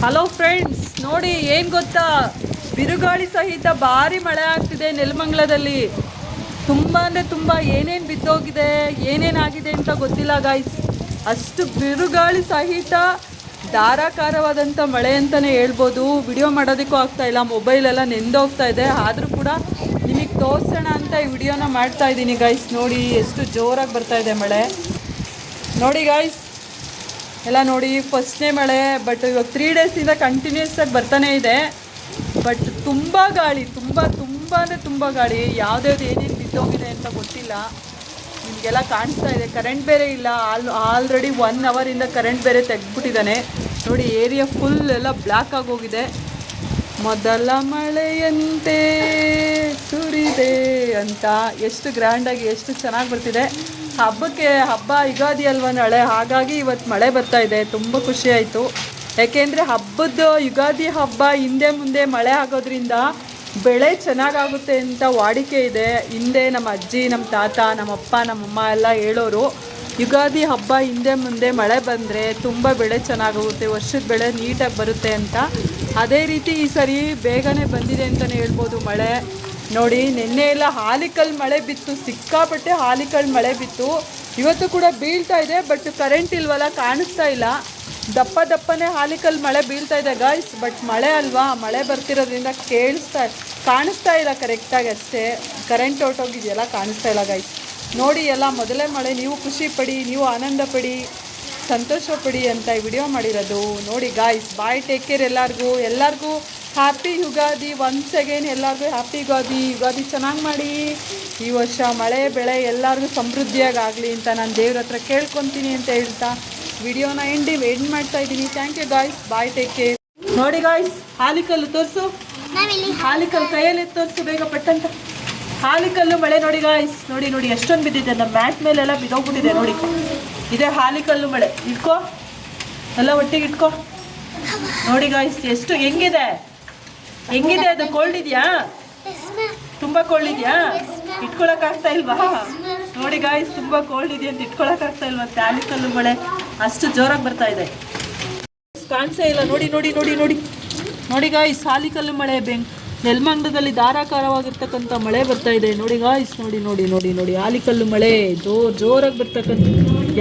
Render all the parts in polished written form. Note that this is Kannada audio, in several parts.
ಹಲೋ ಫ್ರೆಂಡ್ಸ್, ನೋಡಿ ಏನು ಗೊತ್ತಾ, ಬಿರುಗಾಳಿ ಸಹಿತ ಭಾರಿ ಮಳೆ ಆಗ್ತಿದೆ ನೆಲಮಂಗಲದಲ್ಲಿ. ತುಂಬ ಅಂದರೆ ತುಂಬ ಏನೇನು ಬಿದ್ದೋಗಿದೆ, ಏನೇನಾಗಿದೆ ಅಂತ ಗೊತ್ತಿಲ್ಲ ಗಾಯ್ಸ್. ಅಷ್ಟು ಬಿರುಗಾಳಿ ಸಹಿತ ಧಾರಾಕಾರವಾದಂಥ ಮಳೆ ಅಂತಲೇ ಹೇಳ್ಬೋದು. ವಿಡಿಯೋ ಮಾಡೋದಕ್ಕೂ ಆಗ್ತಾಯಿಲ್ಲ, ಮೊಬೈಲೆಲ್ಲ ನೆಂದೋಗ್ತಾ ಇದೆ. ಆದರೂ ಕೂಡ ನಿಮಗೆ ತೋರಿಸೋಣ ಅಂತ ಈ ವಿಡಿಯೋನ ಮಾಡ್ತಾ ಇದ್ದೀನಿ ಗಾಯ್ಸ್. ನೋಡಿ ಎಷ್ಟು ಜೋರಾಗಿ ಬರ್ತಾ ಇದೆ ಮಳೆ. ನೋಡಿ ಗಾಯ್ಸ್, ಎಲ್ಲ ನೋಡಿ ಫಸ್ಟ್ನೇ ಮಳೆ. ಬಟ್ ಇವಾಗ 3 ಡೇಸಿಂದ ಕಂಟಿನ್ಯೂಸ್ ಆಗಿ ಬರ್ತಾನೆ ಇದೆ. ಬಟ್ ತುಂಬ ಗಾಳಿ, ತುಂಬ ಅಂದರೆ ತುಂಬ ಗಾಳಿ. ಯಾವುದ್ಯಾವ್ದು ಏನೇನು ಬಿದ್ದೋಗಿದೆ ಅಂತ ಗೊತ್ತಿಲ್ಲ. ನಿಮಗೆಲ್ಲ ಕಾಣಿಸ್ತಾ ಇದೆ. ಕರೆಂಟ್ ಬೇರೆ ಇಲ್ಲ. ಆಲ್ರೆಡಿ 1 ಅವರಿಂದ ಕರೆಂಟ್ ಬೇರೆ ತೆಗೆದ್ಬಿಟ್ಟಿದ್ದಾನೆ. ನೋಡಿ ಏರಿಯಾ ಫುಲ್ ಎಲ್ಲ ಬ್ಲ್ಯಾಕ್ ಆಗೋಗಿದೆ. ಮೊದಲ ಮಳೆಯಂತೆ ಸುರಿದೆ ಅಂತ ಎಷ್ಟು ಗ್ರ್ಯಾಂಡಾಗಿ, ಎಷ್ಟು ಚೆನ್ನಾಗಿ ಬರ್ತಿದೆ. ಹಬ್ಬ ಯುಗಾದಿ ಅಲ್ವಾ ನಾಳೆ, ಹಾಗಾಗಿ ಇವತ್ತು ಮಳೆ ಬರ್ತಾ ಇದೆ. ತುಂಬ ಖುಷಿ ಆಯಿತು. ಯಾಕೆಂದರೆ ಯುಗಾದಿ ಹಬ್ಬ ಹಿಂದೆ ಮುಂದೆ ಮಳೆ ಆಗೋದ್ರಿಂದ ಬೆಳೆ ಚೆನ್ನಾಗಾಗುತ್ತೆ ಅಂತ ವಾಡಿಕೆ ಇದೆ. ಹಿಂದೆ ನಮ್ಮ ಅಜ್ಜಿ, ನಮ್ಮ ತಾತ, ನಮ್ಮಪ್ಪ, ನಮ್ಮಮ್ಮ ಎಲ್ಲ ಹೇಳೋರು, ಯುಗಾದಿ ಹಬ್ಬ ಹಿಂದೆ ಮುಂದೆ ಮಳೆ ಬಂದರೆ ತುಂಬ ಬೆಳೆ ಚೆನ್ನಾಗಾಗುತ್ತೆ, ವರ್ಷದ ಬೆಳೆ ನೀಟಾಗಿ ಬರುತ್ತೆ ಅಂತ. ಅದೇ ರೀತಿ ಈ ಸರಿ ಬೇಗನೆ ಬಂದಿದೆ ಅಂತಲೇ ಹೇಳ್ಬೋದು ಮಳೆ. ನೋಡಿ ನಿನ್ನೆ ಎಲ್ಲ ಹಾಲಿಕಲ್ ಮಳೆ ಬಿತ್ತು, ಸಿಕ್ಕಾಪಟ್ಟೆ ಹಾಲಿಕಲ್ ಮಳೆ ಬಿತ್ತು. ಇವತ್ತು ಕೂಡ ಬೀಳ್ತಾ ಇದೆ. ಬಟ್ ಕರೆಂಟ್ ಇಲ್ವಲ್ಲ, ಕಾಣಿಸ್ತಾ ಇಲ್ಲ. ದಪ್ಪನೇ ಹಾಲಿಕಲ್ ಮಳೆ ಬೀಳ್ತಾ ಇದೆ ಗಾಯ್ಸ್. ಬಟ್ ಮಳೆ ಅಲ್ವಾ, ಮಳೆ ಬರ್ತಿರೋದ್ರಿಂದ ಕಾಣಿಸ್ತಾ ಇಲ್ಲ ಕರೆಕ್ಟಾಗಿ ಅಷ್ಟೇ. ಕರೆಂಟ್ ಹೊರಟೋಗಿದೆಯಲ್ಲ, ಕಾಣಿಸ್ತಾ ಇಲ್ಲ ಗಾಯ್ಸ್. ನೋಡಿ ಎಲ್ಲ ಮೊದಲೇ ಮಳೆ. ನೀವು ಖುಷಿ ಪಡಿ, ನೀವು ಆನಂದ ಪಡಿ, ಸಂತೋಷ ಪಡಿ ಅಂತ ಈ ವಿಡಿಯೋ ಮಾಡಿರೋದು. ನೋಡಿ ಗಾಯ್ಸ್, ಬಾಯ್, ಟೇಕ್ ಕೇರ್. ಎಲ್ಲರಿಗೂ ಹ್ಯಾಪಿ ಯುಗಾದಿ. ಒನ್ಸ್ ಅಗೇನ್ ಎಲ್ಲರಿಗೂ ಹ್ಯಾಪಿ ಯುಗಾದಿ ಚೆನ್ನಾಗಿ ಮಾಡಿ. ಈ ವರ್ಷ ಮಳೆ ಬೆಳೆ ಎಲ್ಲರಿಗೂ ಸಮೃದ್ಧಿಯಾಗಲಿ ಅಂತ ನಾನು ದೇವ್ರ ಹತ್ರ ಕೇಳ್ಕೊತೀನಿ ಅಂತ ಹೇಳ್ತಾ ವಿಡಿಯೋನ ಎಂಡ್ ಮಾಡ್ತಾ ಇದ್ದೀನಿ. Thank you guys, bye, take care. ನೋಡಿ ಗಾಯ್ಸ್, ಹಾಲಿಕಲ್ಲು ತೋರಿಸು. ಹಾಲಿಕಲ್ಲು ಕೈಯಲ್ಲಿ ತೋರಿಸು ಬೇಗ ಪಟ್ಟಂತ. ಹಾಲಿಕಲ್ಲು ಮಳೆ ನೋಡಿ ಗಾಯ್ಸ್. ನೋಡಿ ಎಷ್ಟೊಂದು ಬಿದ್ದಿದೆ. ನಮ್ಮ ಮ್ಯಾಟ್ ಮೇಲೆಲ್ಲ ಬಿದ್ದೋಗ್ಬಿಟ್ಟಿದೆ. ನೋಡಿ ಇದೇ ಹಾಲಿಕಲ್ಲು ಮಳೆ. ಇಟ್ಕೋ, ಎಲ್ಲ ಒಟ್ಟಿಗೆ ಇಟ್ಕೋ. ನೋಡಿ ಗಾಯ್ಸ್, ಎಷ್ಟು ಹೆಂಗಿದೆ ಅದು. ಕೋಲ್ಡ್ ಇದೆಯಾ? ತುಂಬ ಕೋಲ್ಡ್ ಇದೆಯಾ? ಇಟ್ಕೊಳಕ್ಕಾಗ್ತಾ ಇಲ್ವಾ? ನೋಡಿ ಗಾಯ್ಸ್, ತುಂಬ ಕೋಲ್ಡ್ ಇದೆ ಅಂತ ಇಟ್ಕೊಳಕ್ಕಾಗ್ತಾ ಇಲ್ವಂತೆ. ಹಾಲಿಕಲ್ಲು ಮಳೆ ಅಷ್ಟು ಜೋರಾಗಿ ಬರ್ತಾ ಇದೆ. ಕಾಣಿಸೇ ಇಲ್ಲ. ನೋಡಿ ಗಾಯ್ಸ್, ಹಾಲಿಕಲ್ಲು ಮಳೆ ನೆಲಮಂಗಲದಲ್ಲಿ ಧಾರಾಕಾರವಾಗಿರ್ತಕ್ಕಂಥ ಮಳೆ ಬರ್ತಾ ಇದೆ. ನೋಡಿ ಗಾಯ್ಸ್, ನೋಡಿ ಹಾಲಿಕಲ್ಲು ಮಳೆ ಜೋರಾಗಿ ಬರ್ತಕ್ಕಂಥ.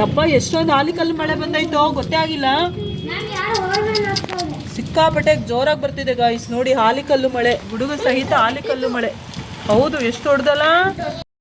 ಯಪ್ಪ, ಎಷ್ಟೊಂದು ಹಾಲಿಕಲ್ಲು ಮಳೆ ಬಂದಾಯ್ತೋ ಗೊತ್ತೇ ಆಗಿಲ್ಲ. ಸಿಕ್ಕಾಪಟ್ಟೆ ಜೋರಾಗಿ ಬರ್ತಿದೆ ಗಾಯ್ಸ್. ನೋಡಿ ಹಾಲಿಕಲ್ಲು ಮಳೆ, ಗುಡುಗು ಸಹಿತ ಹಾಲಿಕಲ್ಲು ಮಳೆ. ಹೌದು, ಎಷ್ಟು ದೊಡ್ಡದಲ್ಲ.